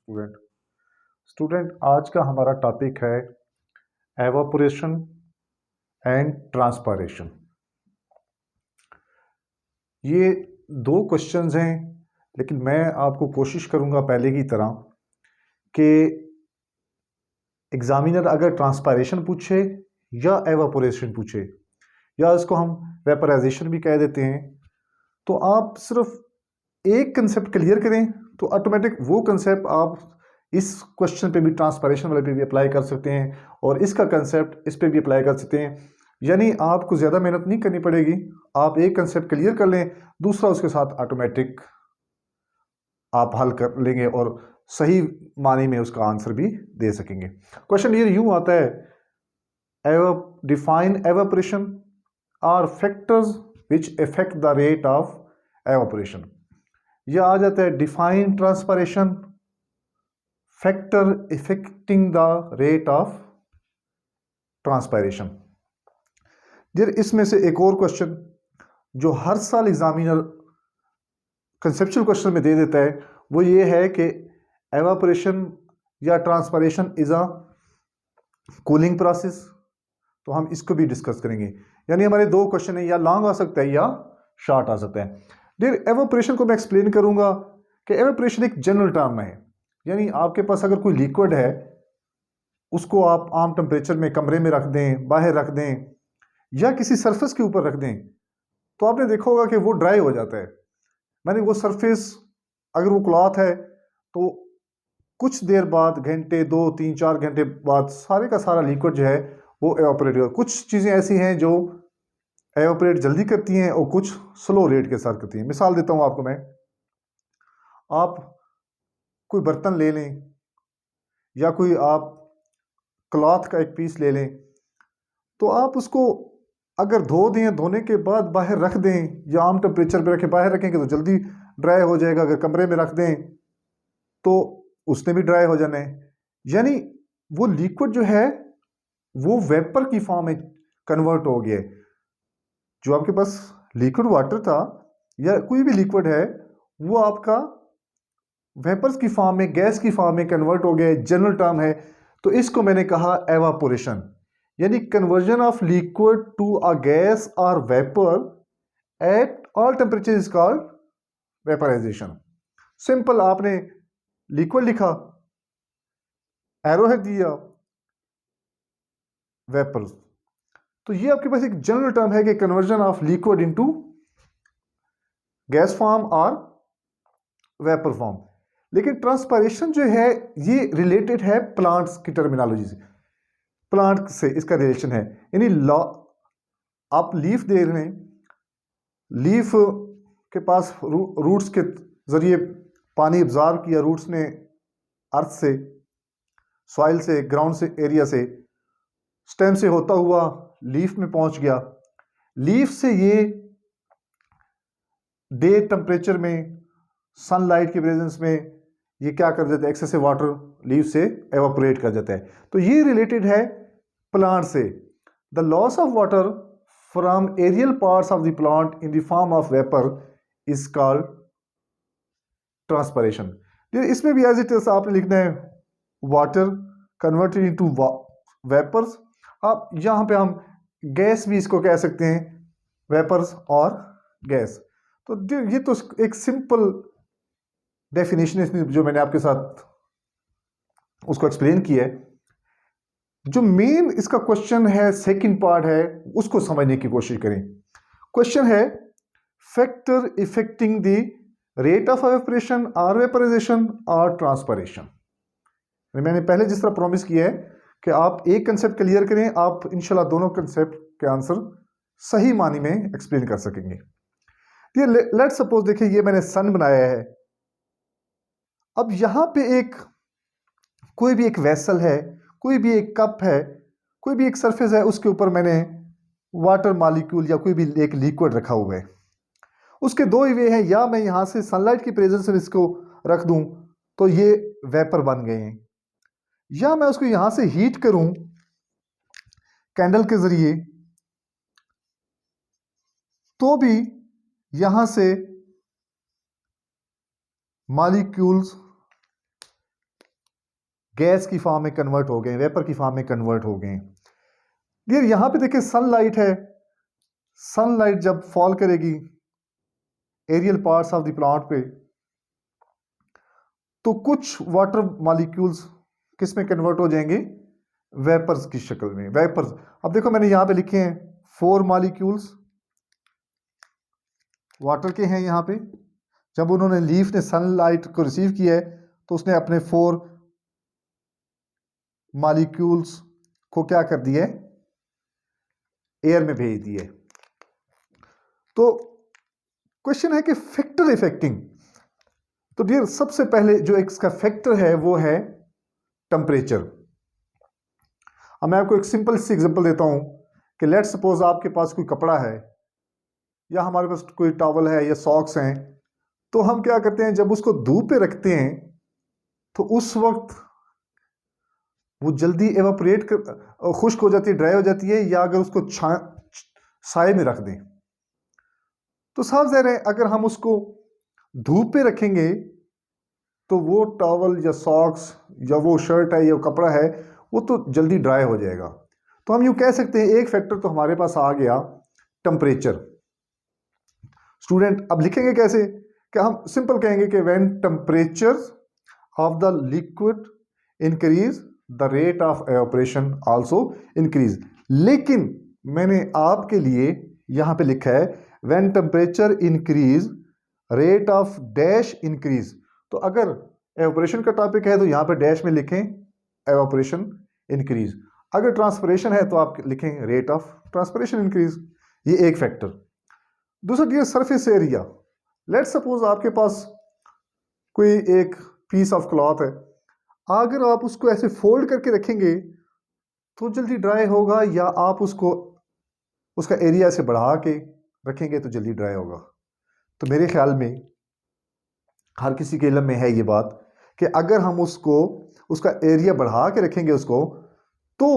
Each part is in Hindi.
स्टूडेंट स्टूडेंट आज का हमारा टॉपिक है एवापोरेशन एंड ट्रांसपायरेशन। ये दो क्वेश्चंस हैं, लेकिन मैं आपको कोशिश करूंगा पहले की तरह कि एग्जामिनर अगर ट्रांसपायरेशन पूछे या एवापोरेशन पूछे या इसको हम वेपराइजेशन भी कह देते हैं, तो आप सिर्फ एक कंसेप्ट क्लियर करें तो ऑटोमेटिक वो कंसेप्ट आप इस क्वेश्चन पे भी, ट्रांसपायरेशन वाले पे भी अप्लाई कर सकते हैं और इसका कंसेप्ट इस पे भी अप्लाई कर सकते हैं। यानी आपको ज़्यादा मेहनत नहीं करनी पड़ेगी, आप एक कंसेप्ट क्लियर कर लें, दूसरा उसके साथ ऑटोमेटिक आप हल कर लेंगे और सही मानी में उसका आंसर भी दे सकेंगे। क्वेश्चन ये यूं आता है, define evaporation or factors which affect the rate of evaporation. यह आ जाता है define transpiration, factor affecting the rate of transpiration. फिर इसमें से एक और क्वेश्चन जो हर साल एग्जामिनर कंसेप्चुअल क्वेश्चन में दे देता है, वो ये है कि एवापोरेशन या transpiration is a cooling process. तो हम इसको भी डिस्कस करेंगे। यानी हमारे दो क्वेश्चन है, या लॉन्ग आ सकता है या शॉर्ट आ सकता है। फिर एवापोरेशन को मैं एक्सप्लेन करूंगा कि एवापोरेशन एक जनरल टर्म है। यानी आपके पास अगर कोई लिक्विड है, उसको आप आम टेम्परेचर में कमरे में रख दें, बाहर रख दें या किसी सरफेस के ऊपर रख दें, तो आपने देखा होगा कि वो ड्राई हो जाता है। मैंने वो सरफेस अगर वो क्लॉथ है तो कुछ देर बाद, घंटे, 2, 3, 4 घंटे बाद सारे का सारा लिक्विड जो है वो एवापोरेट हो। कुछ चीज़ें ऐसी हैं जो एवापोरेट जल्दी करती हैं और कुछ स्लो रेट के साथ करती हैं। मिसाल देता हूँ आपको मैं, आप कोई बर्तन ले लें या कोई आप क्लॉथ का एक पीस ले लें, तो आप उसको अगर धो दें, धोने के बाद बाहर रख दें या आम टेम्परेचर पे रखें, बाहर रखेंगे तो जल्दी ड्राई हो जाएगा। अगर कमरे में रख दें तो उसने भी ड्राई हो जाना है। यानी वो लिक्विड जो है वो वेपर की फॉर्म में कन्वर्ट हो गया है। जो आपके पास लिक्विड वाटर था या कोई भी लिक्विड है, वो आपका वेपर्स की फॉर्म में, गैस की फॉर्म में कन्वर्ट हो गया है। जनरल टर्म है, तो इसको मैंने कहा एवापोरेशन, यानी conversion of liquid to a gas और vapour at all temperature is called vaporisation. Simple, आपने लिक्विड लिखा, एरो है दिया, वेपर्स, तो ये आपके पास एक जनरल टर्म है कि conversion of liquid into gas form और वेपर फॉर्म। लेकिन ट्रांसपायरेशन जो है ये रिलेटेड है प्लांट्स की टर्मिनोलॉजी से, प्लांट से इसका रिलेशन है। यानी आप लीफ देख रहे हैं, लीफ के पास रूट्स के जरिए पानी एब्जॉर्ब किया, रूट्स ने अर्थ से, सॉइल से, ग्राउंड से, एरिया से, स्टेम से होता हुआ लीफ में पहुंच गया। लीफ से ये डे टेम्परेचर में, सनलाइट की प्रेजेंस में ये क्या कर देता है, एक्सेसिव वाटर लीफ से एवापोरेट कर देता है। तो ये रिलेटेड है प्लांट से। The loss of water from aerial parts of the plant in the form of vapour is called transpiration. इसमें भी एज इट इज आपने लिखना है वाटर कन्वर्टेड इनटू वेपर्स। अब यहाँ पे हम गैस भी इसको कह सकते हैं, वेपर्स और गैस। तो ये तो एक सिंपल डेफिनेशन है जो मैंने आपके साथ उसको एक्सप्लेन किया है। जो मेन इसका क्वेश्चन है, सेकंड पार्ट है, उसको समझने की कोशिश करें। क्वेश्चन है factor affecting the rate of evaporation और वेपराइजेशन और ट्रांसपायरेशन। मैंने पहले जिस तरह प्रॉमिस किया है कि आप एक कंसेप्ट क्लियर करें, आप इंशाल्लाह दोनों कंसेप्ट के आंसर सही मानी में एक्सप्लेन कर सकेंगे। ये लेट सपोज देखिए, ये मैंने सन बनाया है। अब यहां पे कोई भी एक वेसल है, कोई भी एक कप है, कोई भी एक सरफेस है, उसके ऊपर मैंने वाटर मॉलिक्यूल या कोई भी एक लिक्विड रखा हुआ है। उसके दो ही वे हैं, या मैं यहां से सनलाइट की प्रेजेंस में इसको रख दूं तो ये वेपर बन गए हैं, या मैं उसको यहां से हीट करूं कैंडल के जरिए तो भी यहां से मॉलिक्यूल्स गैस की फॉर्म में कन्वर्ट हो गए, वेपर की फॉर्म में कन्वर्ट हो गए। डियर यहाँ पे देखिए सनलाइट है, सनलाइट जब फॉल करेगी aerial parts of the plant पे तो कुछ वाटर मॉलिक्यूल्स किस में कन्वर्ट हो जाएंगे, वेपर्स की शक्ल में, वेपर्स। अब देखो मैंने यहां पे लिखे हैं 4 मॉलिक्यूल्स वाटर के हैं यहाँ पे। जब उन्होंने लीफ ने सनलाइट को रिसीव किया है तो उसने अपने 4 मॉलिक्यूल्स को क्या कर दिया है, एयर में भेज दिए। तो क्वेश्चन है कि फैक्टर इफेक्टिंग, तो डियर सबसे पहले जो इसका फैक्टर है वो है टेम्परेचर। अब मैं आपको एक सिंपल सी एग्जांपल देता हूं कि लेट्स सपोज आपके पास कोई कपड़ा है या हमारे पास कोई टॉवल है या सॉक्स हैं, तो हम क्या करते हैं जब उसको धूप पे रखते हैं तो उस वक्त वो जल्दी एवापोरेट कर खुश्क हो जाती है, ड्राई हो जाती है, या अगर उसको साए में रख दें तो साफ ज़ाहिर है अगर हम उसको धूप पे रखेंगे तो वो टॉवल या सॉक्स या वो शर्ट है या कपड़ा है वो तो जल्दी ड्राई हो जाएगा। तो हम यूँ कह सकते हैं एक फैक्टर तो हमारे पास आ गया टेम्परेचर। स्टूडेंट अब लिखेंगे कैसे, कि हम सिंपल कहेंगे कि when temperature of the liquid increase the rate of evaporation also increase. लेकिन मैंने आपके लिए यहाँ पे लिखा है when temperature increase rate of dash increase. तो अगर एवापोरेशन का टॉपिक है तो यहाँ पे डैश में लिखें एवापोरेशन इंक्रीज, अगर ट्रांसपिरेशन है तो आप लिखें रेट ऑफ ट्रांसपिरेशन इंक्रीज। ये एक फैक्टर। दूसरा डियर सरफेस एरिया। लेट्स सपोज आपके पास कोई एक पीस ऑफ क्लॉथ है, अगर आप उसको ऐसे फोल्ड करके रखेंगे तो जल्दी ड्राई होगा, या आप उसको उसका एरिया से बढ़ा के रखेंगे तो जल्दी ड्राई होगा। तो मेरे ख्याल में हर किसी के इल्म में है ये बात कि अगर हम उसको उसका एरिया बढ़ा के रखेंगे उसको तो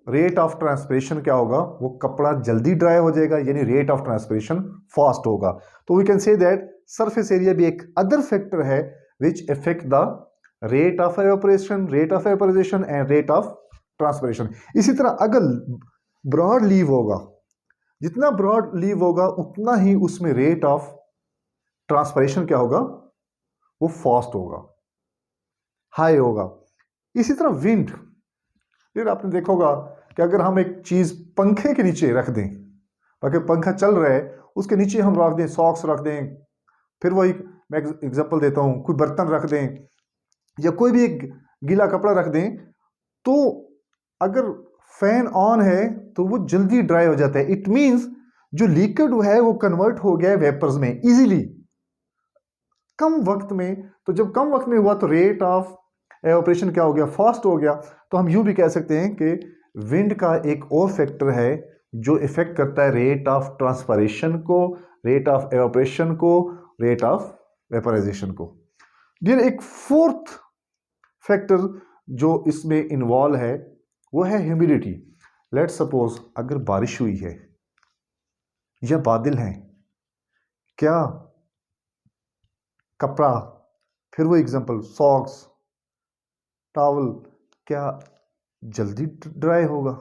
रेट ऑफ ट्रांसपिरेशन क्या होगा, वो कपड़ा जल्दी ड्राई हो जाएगा, यानी रेट ऑफ ट्रांसपिरेशन फास्ट होगा। तो we can say that surface area भी एक अदर फैक्टर है which effect the rate of evaporation, rate of vaporisation and rate of transpiration. इसी तरह अगर ब्रॉड लीव होगा, जितना ब्रॉड लीव होगा उतना ही उसमें रेट ऑफ ट्रांसपिरेशन क्या होगा, वो फास्ट होगा, हाई होगा। इसी तरह विंड, फिर आपने देखा होगा कि अगर हम एक चीज पंखे के नीचे रख दें, बाकी पंखा चल रहा है उसके नीचे हम रख दें, सॉक्स रख दें, फिर वही मैं एग्जांपल देता हूं, कोई बर्तन रख दें या कोई भी एक गीला कपड़ा रख दें, तो अगर फैन ऑन है तो वो जल्दी ड्राई हो जाता है। इट मींस जो लिक्विड है वो कन्वर्ट हो गया है वेपर्स में इजीली, कम वक्त में। तो जब कम वक्त में हुआ तो रेट ऑफ एवापोरेशन क्या हो गया, फास्ट हो गया। तो हम यूं भी कह सकते हैं कि विंड का एक और फैक्टर है जो इफेक्ट करता है रेट ऑफ ट्रांसपिरेशन को, रेट ऑफ एवापोरेशन को, रेट ऑफ वेपराइजेशन को। डियर एक फोर्थ फैक्टर जो इसमें इन्वॉल्व है वो है ह्यूमिडिटी। लेट सपोज अगर बारिश हुई है या बादल हैं, क्या कपड़ा, फिर वो एग्जांपल सॉक्स, टॉवल क्या जल्दी ड्राई होगा?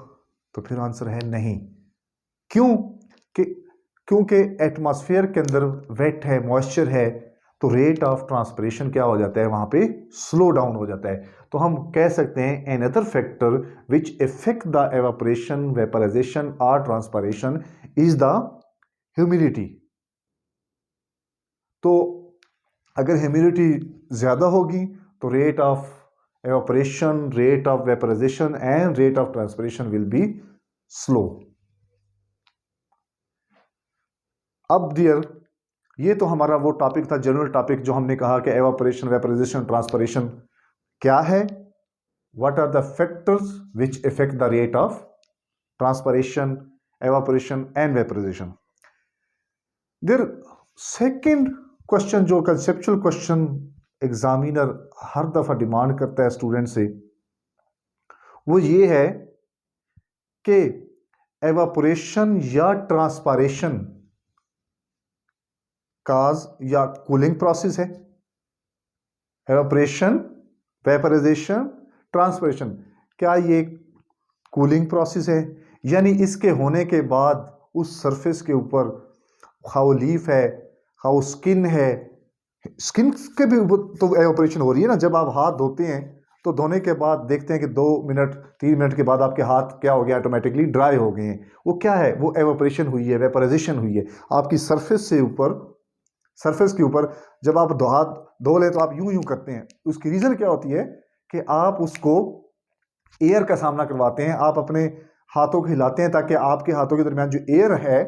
तो फिर आंसर है नहीं। क्यों? क्योंकि एटमॉस्फेयर के अंदर वेट है, मॉइस्चर है, तो रेट ऑफ ट्रांसपिरेशन क्या हो जाता है, वहां पे स्लो डाउन हो जाता है। तो हम कह सकते हैं an other factor which effect the evaporation, vaporization और ट्रांसपिरेशन इज द ह्यूमिडिटी। तो अगर ह्यूमिडिटी ज्यादा होगी तो rate of evaporation, rate of vaporization and rate of transpiration will be slow. अब डियर ये तो हमारा वो टॉपिक था, जनरल टॉपिक, जो हमने कहा कि evaporation, vaporization, transpiration क्या है, what are the factors which affect the rate of transpiration, evaporation and vaporization. There second question जो conceptual question एग्जामिनर हर दफा डिमांड करता है स्टूडेंट से, वो ये है कि एवापोरेशन या ट्रांसपायरेशन काज या कूलिंग प्रोसेस है। एवापोरेशन, वेपराइजेशन, ट्रांसपिरेशन, क्या ये कूलिंग प्रोसेस है? यानी इसके होने के बाद उस सरफेस के ऊपर हाउ लीफ है, हाउ स्किन है, स्किन के भी ऊपर तो एवापोरेशन हो रही है ना। जब आप हाथ धोते हैं तो धोने के बाद देखते हैं कि 2 मिनट 3 मिनट के बाद आपके हाथ क्या हो गया, ऑटोमेटिकली ड्राई हो गए हैं। वो क्या है? वो एवापोरेशन हुई है, वेपराइजेशन हुई है आपकी सरफेस से ऊपर, सरफेस के ऊपर। जब आप हाथ धो लें तो आप यूं यूं करते हैं, उसकी रीजन क्या होती है कि आप उसको एयर का सामना करवाते हैं, आप अपने हाथों को हिलाते हैं ताकि आपके हाथों के दरमियान जो एयर है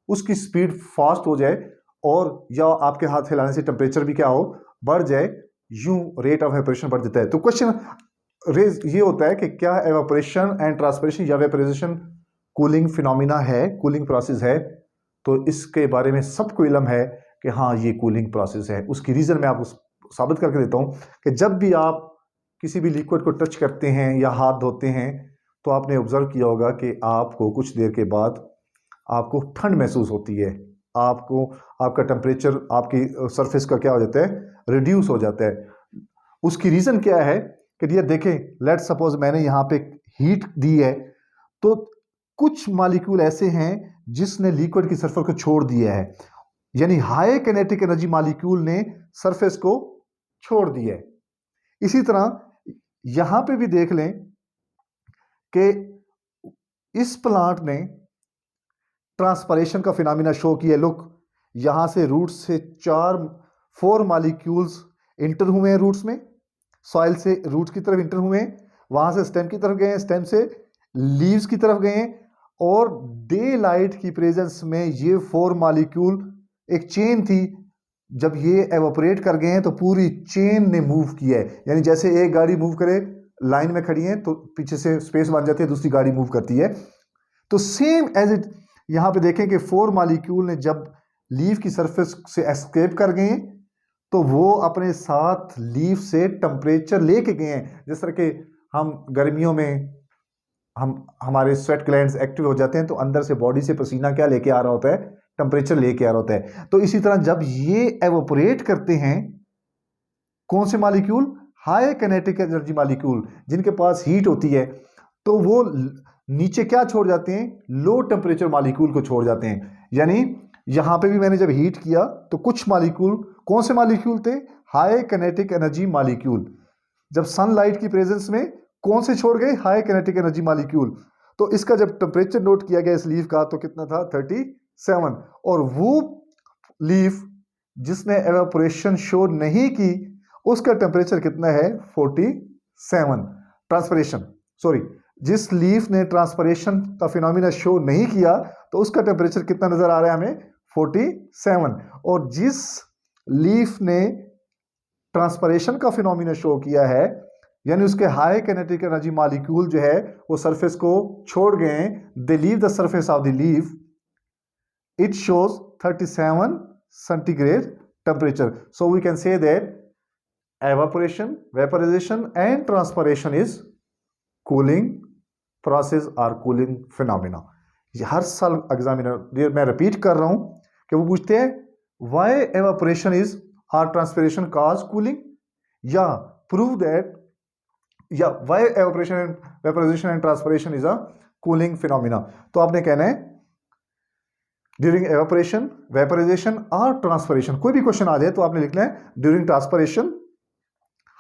उसकी स्पीड फास्ट हो जाए, और या आपके हाथ हिलाने से टेम्परेचर भी क्या हो, बढ़ जाए, यूं रेट ऑफ एवापोरेशन बढ़ जाता है। तो क्वेश्चन रेज ये होता है कि क्या एवापोरेशन एंड ट्रांसपिरेशन या वेपराइजेशन कूलिंग फिनोमिना है, कूलिंग प्रोसेस है? तो इसके बारे में सबको इल्म है कि हाँ ये कूलिंग प्रोसेस है। उसकी रीजन मैं आपको साबित करके देता हूं कि जब भी आप किसी भी लिक्विड को टच करते हैं या हाथ धोते हैं तो आपने ऑब्जर्व किया होगा कि आपको कुछ देर के बाद आपको ठंड महसूस होती है, आपको आपका टेम्परेचर आपकी सरफेस का क्या हो जाता है, रिड्यूस हो जाता है। उसकी रीजन क्या है कि ये देखें, लेट सपोज मैंने यहाँ पे हीट दी है तो कुछ मॉलिक्यूल ऐसे हैं जिसने लिक्विड की सरफेस को छोड़ दिया है, यानी हाई काइनेटिक एनर्जी मॉलिक्यूल ने सरफेस को छोड़ दिया है। इसी तरह यहां पे भी देख लें कि इस प्लांट ने ट्रांसपिरेशन का फिनोमिना शो किया। लुक, यहां से रूट्स से 4 मॉलिक्यूल्स इंटर हुए हैं रूट्स में, सॉइल से रूट्स की तरफ इंटर हुए हैं, वहां से स्टेम की तरफ गए हैं, स्टेम से लीव्स की तरफ गए हैं, और डे लाइट की प्रेजेंस में ये 4 मॉलिक्यूल, एक चेन थी, जब ये एवापोरेट कर गए हैं तो पूरी चेन ने मूव किया है। यानी जैसे एक गाड़ी मूव करे, लाइन में खड़ी है तो पीछे से स्पेस बन जाती है, दूसरी गाड़ी मूव करती है। तो सेम एज इट यहां पे देखें कि 4 मॉलिक्यूल ने जब लीफ की सरफेस से एस्केप कर गए हैं तो वो अपने साथ लीफ से टेम्परेचर लेके गए हैं। जिस तरह के हम गर्मियों में हमारे स्वेट ग्लैंड्स एक्टिव हो जाते हैं तो अंदर से बॉडी से पसीना क्या लेके आ रहा होता है, टेम्परेचर लेके आ रहा होता है। तो इसी तरह जब ये एवोपरेट करते हैं, कौन से molecule, high kinetic energy molecule जिनके पास हीट होती है, तो वो नीचे क्या छोड़ जाते हैं, लो टेम्परेचर मॉलिक्यूल को छोड़ जाते हैं। यानी यहां पे भी मैंने जब हीट किया तो कुछ मॉलिक्यूल, कौन से मॉलिक्यूल थे, हाई काइनेटिक एनर्जी मॉलिक्यूल, जब सनलाइट की प्रेजेंस में कौन से छोड़ गए, हाई काइनेटिक एनर्जी मॉलिक्यूल। तो इसका जब टेम्परेचर नोट किया गया इस लीफ का तो कितना था, 37, और वो लीफ जिसने एवापोरेशन शो नहीं की उसका टेम्परेचर कितना है, 47। ट्रांसपिरेशन, सॉरी, जिस लीफ ने ट्रांसपिरेशन का फिनोमिना शो नहीं किया तो उसका टेम्परेचर कितना नजर आ रहा है हमें, 47। और जिस लीफ ने ट्रांसपिरेशन का फिनोमिना शो किया है, यानी उसके हाई काइनेटिक एनर्जी मॉलिक्यूल जो है वो सरफेस को छोड़ गए हैं, they leave the surface of the leaf, it shows 37 centigrade temperature. So we can say that evaporation, vaporization and transpiration is cooling process or cooling phenomena. ये हर साल एग्जामिनर, मैं रिपीट कर रहा हूं कि वो पूछते हैं why evaporation is or transpiration cause cooling, या prove that, या why evaporation and vaporization and transpiration is a cooling phenomena। तो आपने कहना है ड्यूरिंग एवापोरेशन, वेपराइजेशन और ट्रांसपिरेशन, कोई भी क्वेश्चन आ जाए तो आपने लिखना है during transpiration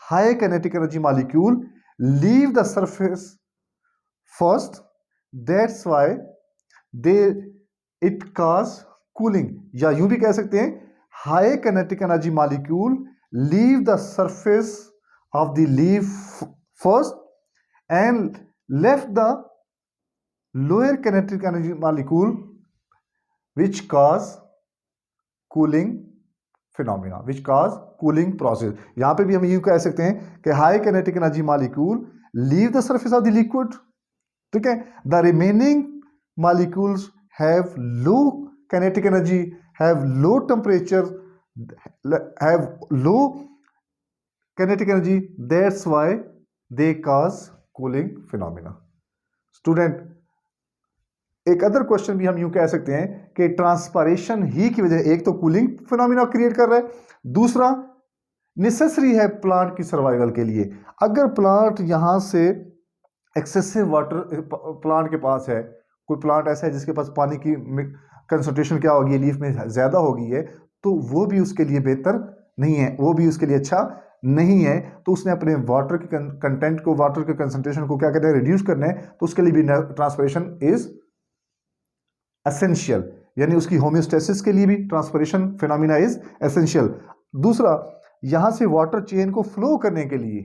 high kinetic energy molecule leave the surface first, that's why they it cause cooling. या यूं भी कह सकते हैं high kinetic energy molecule leave the surface of the leaf first and left the lower kinetic energy molecule which cause cooling phenomena, which cause cooling process। यहां पे भी हम यूं कह सकते हैं कि high kinetic energy molecule leave the surface of the liquid, ठीक है, the remaining molecules have low kinetic energy, have low temperature, have low kinetic energy, that's why they cause cooling phenomena। Student, एक अदर क्वेश्चन भी हम यूं कह सकते हैं कि ट्रांसपिरेशन ही की वजह, एक तो कूलिंग फिनोमिना क्रिएट कर रहा है, दूसरा नेसेसरी है प्लांट की सर्वाइवल के लिए। अगर प्लांट यहाँ से एक्सेसिव वाटर प्लांट के पास है, कोई प्लांट ऐसा है जिसके पास पानी की कंसंट्रेशन क्या होगी लीफ में ज़्यादा होगी है, तो वो भी उसके लिए बेहतर नहीं है, वो भी उसके लिए अच्छा नहीं है। तो उसने अपने वाटर के कंटेंट को, वाटर के कंसंट्रेशन को क्या करना है, रिड्यूस करना है। तो उसके लिए भी ट्रांसपिरेशन इज एसेंशियल, यानी उसकी होम्योस्टेसिस के लिए भी ट्रांसपिरेशन फिनोमिना इज एसेंशियल। दूसरा, यहां से वाटर चेन को फ्लो करने के लिए,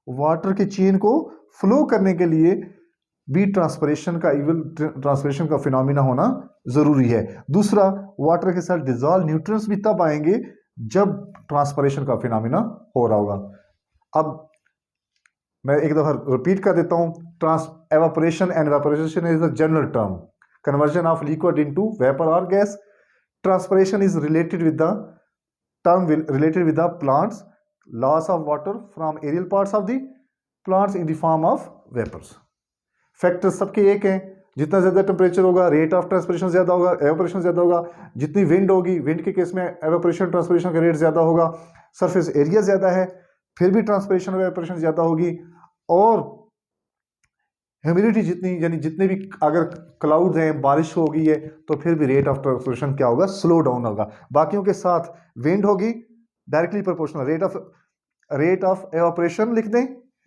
वाटर के चेन को फ्लो करने के लिए भी ट्रांसपिरेशन का फिनोमिना होना जरूरी है। दूसरा, वाटर के साथ डिजॉल्व न्यूट्रिएंट्स भी तब आएंगे जब ट्रांसपिरेशन का फिनोमिना हो रहा होगा। अब मैं एक दफा रिपीट कर देता हूं, evaporation and vaporisation is a general term, conversion of liquid into vapor or gas. Transpiration is related with the plants loss of water from aerial parts of the plants in the form of vapors. Factors सबके एक हैं, जितना ज़्यादा टेम्परेचर होगा रेट ऑफ ट्रांसपिरेशन ज़्यादा होगा, एवापोरेशन ज़्यादा होगा। जितनी विंड होगी, विंड के केस में एवापोरेशन ट्रांसपिरेशन का रेट ज़्यादा होगा। सरफेस एरिया ज़्यादा है, फिर भी ट्रांसपिरेशन और एवापोरेशन ज़्यादा होगी। और ह्यूमिडिटी जितनी, यानी जितने भी अगर क्लाउड्स हैं, बारिश हो गई है, तो फिर भी रेट ऑफ ट्रांसपिरेशन क्या होगा, स्लो डाउन होगा। बाकियों के साथ विंड होगी directly proportional, rate of evaporation लिख दें,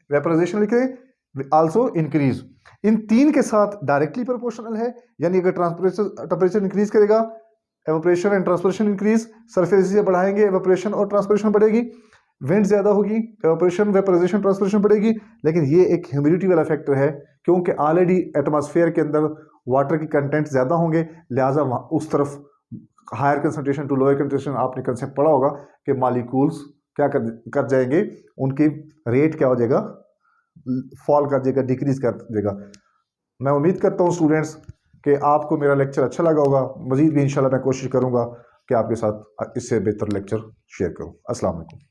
वेपराइजेशन लिख दें, आल्सो इंक्रीज। इन तीन के साथ डायरेक्टली प्रोपोर्शनल है, यानी अगर टेम्परेचर इंक्रीज करेगा, evaporation and transpiration increase, surface area बढ़ाएंगे, एवापोरेशन और ट्रांसपिरेशन बढ़ेगी। विंड ज़्यादा होगी, एवापोरेशन, वेपराइजेशन, ट्रांसपिरेशन बढ़ेगी। लेकिन ये एक ह्यूमिडिटी वाला फैक्टर है, क्योंकि ऑलरेडी एटमॉस्फेयर के अंदर वाटर की कंटेंट ज़्यादा होंगे, लिहाजा उस तरफ higher concentration to lower concentration. आपने कंसेप्ट पढ़ा होगा कि मॉलिक्यूल्स क्या कर जाएंगे, उनकी रेट क्या हो जाएगा, फॉल कर जाएगा, डिक्रीज कर जाएगा। मैं उम्मीद करता हूँ स्टूडेंट्स कि आपको मेरा लेक्चर अच्छा लगा होगा। मज़ीद भी इंशाल्लाह मैं कोशिश करूँगा कि आपके साथ इससे बेहतर लेक्चर शेयर करूँ। अस्सलाम वालेकुम।